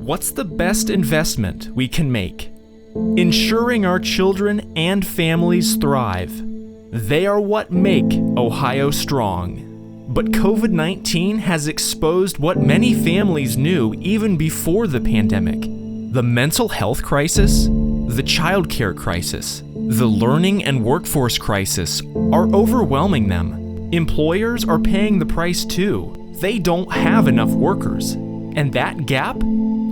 What's the best investment we can make? Ensuring our children and families thrive. They are what make Ohio strong. But COVID-19 has exposed what many families knew even before the pandemic. The mental health crisis, the childcare crisis, the learning and workforce crisis are overwhelming them. Employers are paying the price too. They don't have enough workers, and that gap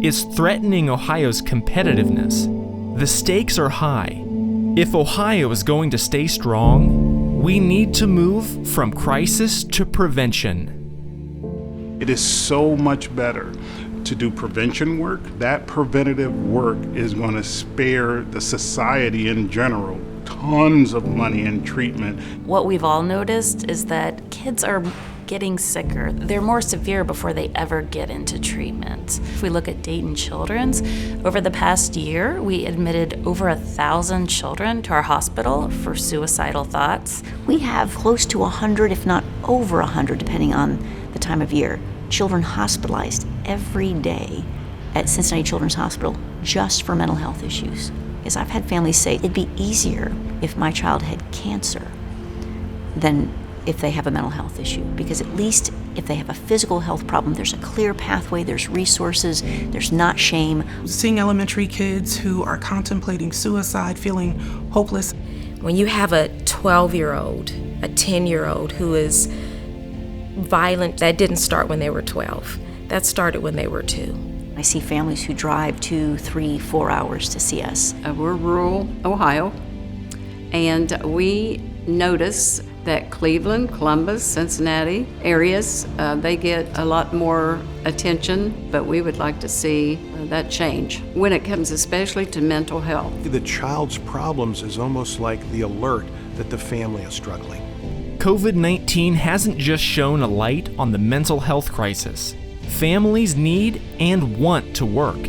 is threatening Ohio's competitiveness. The stakes are high. If Ohio is going to stay strong, we need to move from crisis to prevention. It is so much better to do prevention work. That preventative work is going to spare the society in general tons of money in treatment. What we've all noticed is that kids are getting sicker. They're more severe before they ever get into treatment. If we look at Dayton Children's, over the past year, we admitted over 1,000 children to our hospital for suicidal thoughts. We have close to 100, if not over 100, depending on the time of year, children hospitalized every day at Cincinnati Children's Hospital just for mental health issues. Because I've had families say it'd be easier if my child had cancer than if they have a mental health issue, because at least if they have a physical health problem, there's a clear pathway, there's resources, there's not shame. Seeing elementary kids who are contemplating suicide, feeling hopeless. When you have a 12-year-old, a 10-year-old who is violent, that didn't start when they were 12. That started when they were 2. I see families who drive 2, 3, 4 hours to see us. We're rural Ohio, and we notice that Cleveland, Columbus, Cincinnati areas, they get a lot more attention, but we would like to see that change when it comes especially to mental health. The child's problems is almost like the alert that the family is struggling. COVID-19 hasn't just shone a light on the mental health crisis. Families need and want to work,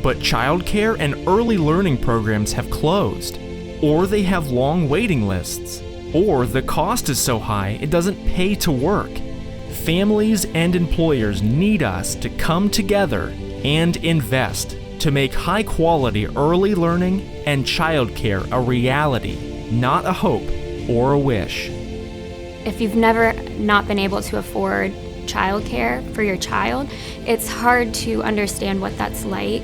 but childcare and early learning programs have closed, or they have long waiting lists, or the cost is so high it doesn't pay to work. Families and employers need us to come together and invest to make high-quality early learning and childcare a reality, not a hope or a wish. If you've never not been able to afford childcare for your child, it's hard to understand what that's like,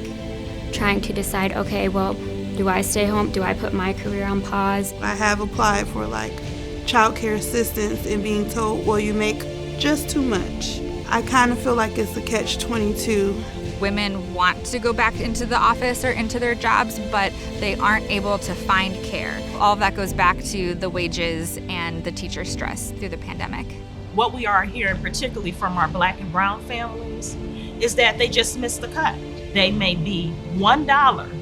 trying to decide, okay, well, do I stay home? Do I put my career on pause? I have applied for child care assistance and being told, well, you make just too much. I kind of feel like it's a catch-22. Women want to go back into the office or into their jobs, but they aren't able to find care. All of that goes back to the wages and the teacher stress through the pandemic. What we are hearing, particularly from our Black and brown families, is that they just missed the cut. They may be $1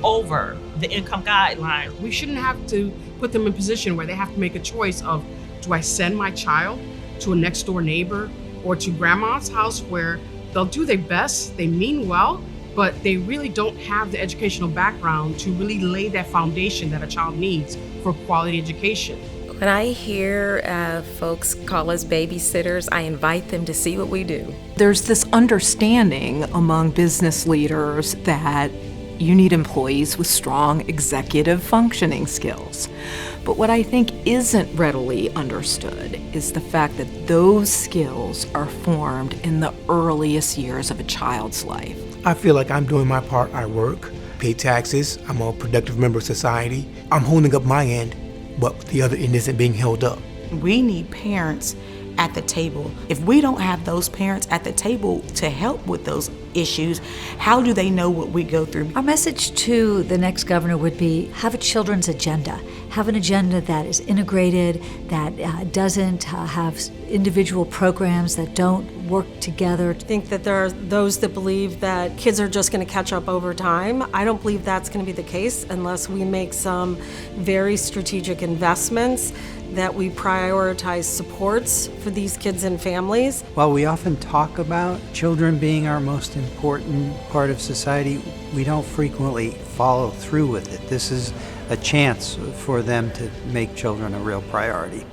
over the income guideline. We shouldn't have to put them in a position where they have to make a choice of, do I send my child to a next door neighbor or to grandma's house where they'll do their best, they mean well, but they really don't have the educational background to really lay that foundation that a child needs for quality education. When I hear folks call us babysitters, I invite them to see what we do. There's this understanding among business leaders that you need employees with strong executive functioning skills. But what I think isn't readily understood is the fact that those skills are formed in the earliest years of a child's life. I feel like I'm doing my part. I work, pay taxes, I'm a productive member of society. I'm holding up my end, but the other end isn't being held up. We need parents at the table. If we don't have those parents at the table to help with those issues, how do they know what we go through? Our message to the next governor would be, have a children's agenda. Have an agenda that is integrated, that doesn't have individual programs that don't work together. I think that there are those that believe that kids are just going to catch up over time. I don't believe that's going to be the case unless we make some very strategic investments, that we prioritize supports for these kids and families. While we often talk about children being our most important part of society, we don't frequently follow through with it. This is a chance for them to make children a real priority.